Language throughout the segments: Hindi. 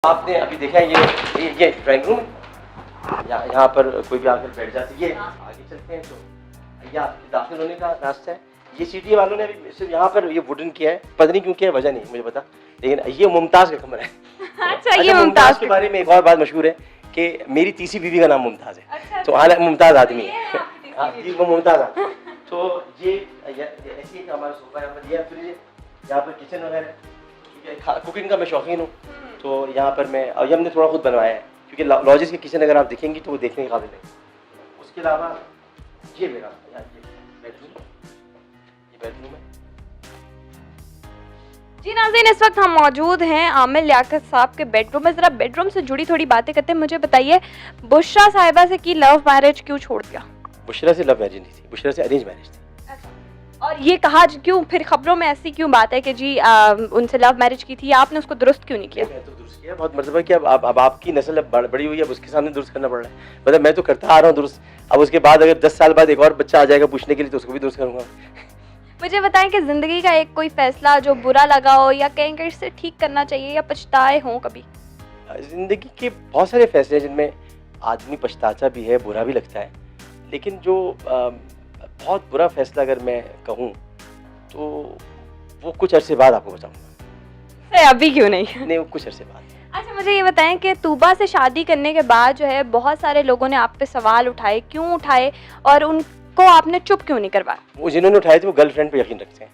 आपने अभी देखा है ये ड्राइंग रूम यहाँ पर कोई भी आकर बैठ जाती है। आगे चलते हैं तो यह दाखिल होने का रास्ता है। ये सीढ़ी वालों ने अभी सिर्फ यहाँ पर ये वुडन किया है, पता नहीं क्यों किया है, वजह नहीं मुझे पता, लेकिन ये मुमताज़ का कमरा है। अच्छा, ये मुमताज़ के बारे में एक और बात मशहूर है कि मेरी तीसरी बीवी का नाम मुमताज़ है। अच्छा, तो हालांकि मुमताज़ आदमी है, जी वो मुमताज़ है। तो ये ऐसी है कि हमारा सोफा यहाँ पर, ये फ्रिज है, यहाँ पर किचन वगैरह, ठीक है। कुकिंग का मैं शौकीन हूँ, तो यहाँ पर मैं, और ये हमने थोड़ा खुद बनवाया है क्योंकि लॉजिस की किचन अगर आप देखेंगी तो वो देखने के काबिल है। उसके अलावा ये मेरा बेडरूम है। जी नाज़रीन, इस वक्त हम मौजूद हैं आमिर लियाकत साहब के बेडरूम में। ज़रा बेडरूम से जुड़ी थोड़ी बातें करते हैं। मुझे बताइए, बुशरा साहिबा से की लव मैरिज क्यों छोड़ दिया? बुशरा से लव मैरिज नहीं थी, बुशरा से अरेंज मैरिज थी। और ये कहा क्यों, फिर खबरों में ऐसी क्यों बात है कि जी उनसे लव मैरिज की थी, आपने उसको दुरुस्त क्यों नहीं किया? मैं तो दुरुस्त किया, बहुत मरतबा कि अब आपकी नस्ल बड़ी हुई है, अब उसके सामने दुरुस्त करना पड़ रहा है। मतलब मैं तो करता आ रहा हूँ दुरुस्त, अब उसके बाद अगर 10 साल बाद एक और बच्चा आ जाएगा पूछने के लिए तो उसको भी दुरुस्त करूँगा। मुझे बताएं कि ज़िंदगी का एक कोई फैसला जो बुरा लगा हो या कहीं कहीं से ठीक करना चाहिए या पछताए हों कभी? ज़िंदगी के बहुत सारे फैसले हैं जिनमें आदमी पछताता भी है, बुरा भी लगता है, लेकिन जो बहुत बुरा फैसला अगर मैं कहूँ तो वो कुछ अरसे बाद आपको बताऊँगा। अभी क्यों नहीं? नहीं, वो कुछ अरसे बाद। अच्छा, मुझे ये बताएं कि तूबा से शादी करने के बाद जो है बहुत सारे लोगों ने आप पे सवाल उठाए, क्यों उठाए और उनको आपने चुप क्यों नहीं करवाया? वो जिन्होंने उठाए थे वो गर्लफ्रेंड पे यकीन रखते हैं,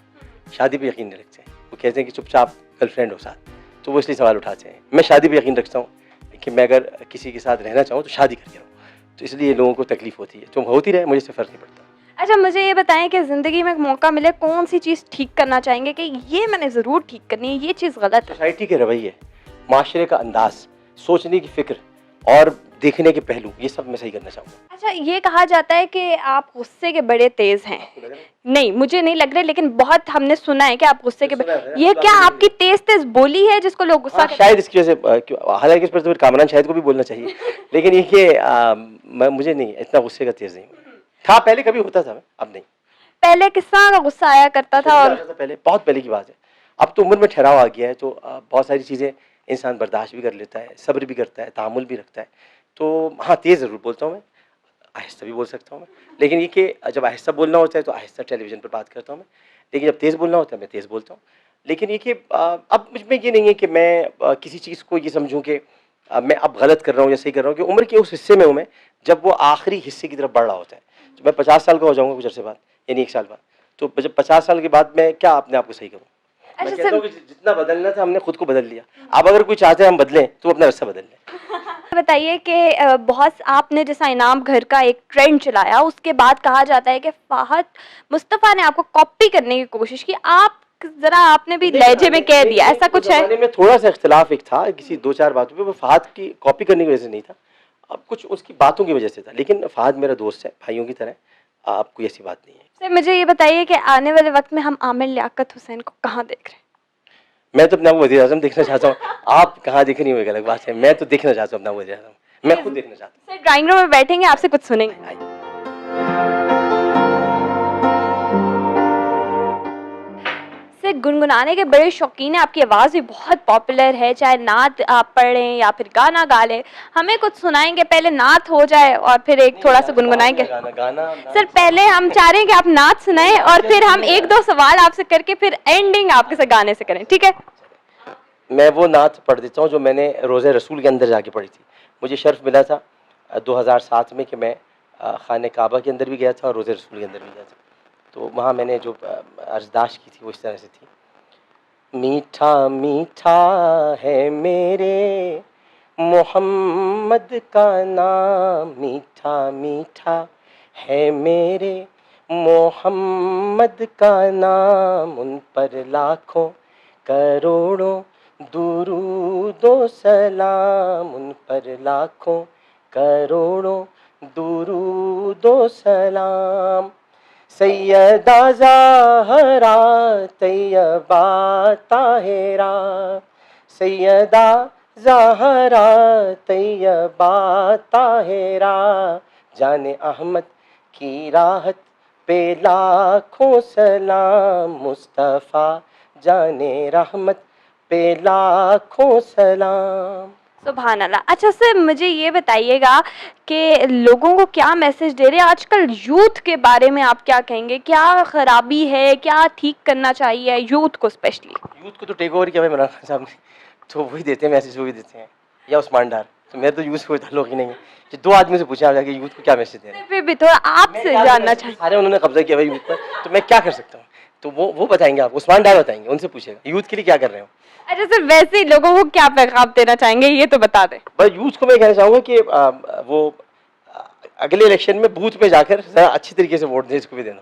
शादी पे यकीन नहीं रखते हैं। वो कहते हैं कि चुपचाप गर्लफ्रेंड हो साथ, तो वो इसलिए सवाल उठाते हैं। मैं शादी पे यकीन रखता हूँ कि मैं अगर किसी के साथ रहना चाहूँ तो शादी करके रहूँ, तो इसलिए लोगों को तकलीफ होती है, तो होती रहे, मुझे इससे फ़र्क नहीं पड़ता। अच्छा, मुझे ये बताएं कि ज़िंदगी में एक मौका मिले कौन सी चीज़ ठीक करना चाहेंगे कि ये मैंने ज़रूर ठीक करनी है, ये चीज़ गलत है? सोसाइटी के रवैये, माशरे का अंदाज, सोचने की फ़िक्र और देखने के पहलू, ये सब मैं सही करना चाहूँगा। अच्छा, ये कहा जाता है कि आप गुस्से के बड़े तेज़ हैं। नहीं, मुझे नहीं लग रहा, लेकिन बहुत हमने सुना है कि आप गुस्से के ये क्या आपकी तेज़ बोली है जिसको लोग गुस्सा शायद इसकी वजह से, हालांकि इस पर तो कामरान शाहिद को भी बोलना चाहिए, लेकिन ये कि मुझे नहीं इतना गुस्से का तेज़ नहीं था, पहले कभी होता था, अब नहीं। पहले किस तरह का गुस्सा आया करता था? और पहले, बहुत पहले की बात है, अब तो उम्र में ठहराव आ गया है, तो बहुत सारी चीज़ें इंसान बर्दाश्त भी कर लेता है, सब्र भी करता है, तामुल भी रखता है। तो हाँ, तेज़ ज़रूर बोलता हूँ मैं, आहिस्ता भी बोल सकता हूँ मैं, लेकिन ये कि जब आहिस्ता बोलना होता है तो आहिस्ता टेलीविज़न पर बात करता हूँ मैं, लेकिन जब तेज़ बोलना होता है मैं तेज़ बोलता हूँ। लेकिन ये कि अब मुझ में ये नहीं है कि मैं किसी चीज़ को ये समझूँ कि मैं अब गलत कर रहा हूँ या सही कर रहा हूँ, कि उम्र के उस हिस्से में हूँ मैं जब वो आखिरी हिस्से की तरफ बढ़ रहा होता है। तो मैं 50 साल का हो जाऊँगा कुछ अर्से बाद, यानी 1 साल बाद, तो जब 50 साल के बाद मैं क्या अपने आप को सही करूँ? मैं कहता हूँ कि जितना बदलना था हमने खुद को बदल लिया, अब अगर कोई चाहते हैं हम बदलें तो अपना रास्ता बदल लें। बताइए कि बहुत आपने जैसा इनाम घर का एक ट्रेंड चलाया, उसके बाद कहा जाता है कि फ़ाहद मुस्तफ़ा ने आपको कॉपी करने की कोशिश की, आप ज़रा आपने भी लहजे में कह दिया, ऐसा कुछ है? में थोड़ा सा इख्तिलाफ एक था किसी 2-4 बातों पे, वो फ़ाहद की कॉपी करने की वजह से नहीं था, अब कुछ उसकी बातों की वजह से था, लेकिन फ़ाहद मेरा दोस्त है, भाइयों की तरह, आप कोई ऐसी बात नहीं है। सर, मुझे ये बताइए कि आने वाले वक्त में हम आमिर लियाकत हुसैन को कहाँ देख रहे हैं? मैं तो अपना वज़ीर आज़म देखना चाहता हूँ, आप कहाँ देख रही हो एक अलग बात है, मैं तो देखना चाहता हूँ अपना वज़ीर आज़म, मैं खुद देखना चाहता हूँ। सर, ड्राइंग रूम में बैठेंगे, आपसे कुछ सुनेंगे। सर, गुनगुनाने के बड़े शौकीन हैं, आपकी आवाज़ भी बहुत पॉपुलर है, चाहे नात आप पढ़ लें या फिर गाना गा लें, हमें कुछ सुनाएंगे? पहले नात हो जाए और फिर एक थोड़ा सा गुनगुनाएंगे। सर, पहले हम चाह रहे हैं कि आप नात सुनाएं और फिर हम 1-2 सवाल आपसे करके फिर एंडिंग आपके साथ गाने से करें, ठीक है? मैं वो नात पढ़ देता हूँ जो मैंने रोज़े रसूल के अंदर जाके पढ़ी थी। मुझे शर्फ मिला था 2007 में कि मैं खाने काबा के अंदर भी गया था और रोज़े रसूल के अंदर भी गया था, तो वहाँ मैंने जो अर्ज़दाश्त की थी वो इस तरह से थी। मीठा मीठा है मेरे मोहम्मद का नाम, मीठा मीठा है मेरे मोहम्मद का नाम, उन पर लाखों करोड़ों दुरूदो सलाम, उन पर लाखों करोड़ों दुरूदो सलाम। सैयदा ज़हरा तैयबा ताहिरा, सैयदा ज़हरा तैयबा ताहिरा, जाने अहमद की राहत पे लाखों सलाम, मुस्तफ़ा जाने रहमत पे लाखों सलाम। सुभान अल्लाह। अच्छा सर, मुझे ये बताइएगा कि लोगों को क्या मैसेज दे रहे हैं आजकल, यूथ के बारे में आप क्या कहेंगे? क्या खराबी है, क्या ठीक करना चाहिए यूथ को स्पेशली? यूथ को तो टेक ओवर किया भाई इमरान खान साहब ने, तो वही देते हैं मैसेज, वही देते हैं, या उस्मान डार। तो मेरे तो यूथ को कोई ताल्लुक ही नहीं है। जो 2 आदमी से पूछा जाके यूथ को क्या मैसेज दे रहे हैं, फिर भी थोड़ा आपसे जानना चाहिए। सारे उन्होंने कब्जा किया भाई यूथ पर, तो मैं क्या कर सकता हूँ? तो वो बताएंगे आपको, उस्मान डार बताएंगे, उनसे पूछेगा यूथ के लिए क्या कर रहे हो। अच्छा सर, वैसे ही लोगों को क्या पैगाम देना चाहेंगे ये तो बता दें। बस यूथ को मैं कहना चाहूँगा कि वो अगले इलेक्शन में बूथ पे जाकर ज़रा अच्छी तरीके से वोट दें, इसको भी देना।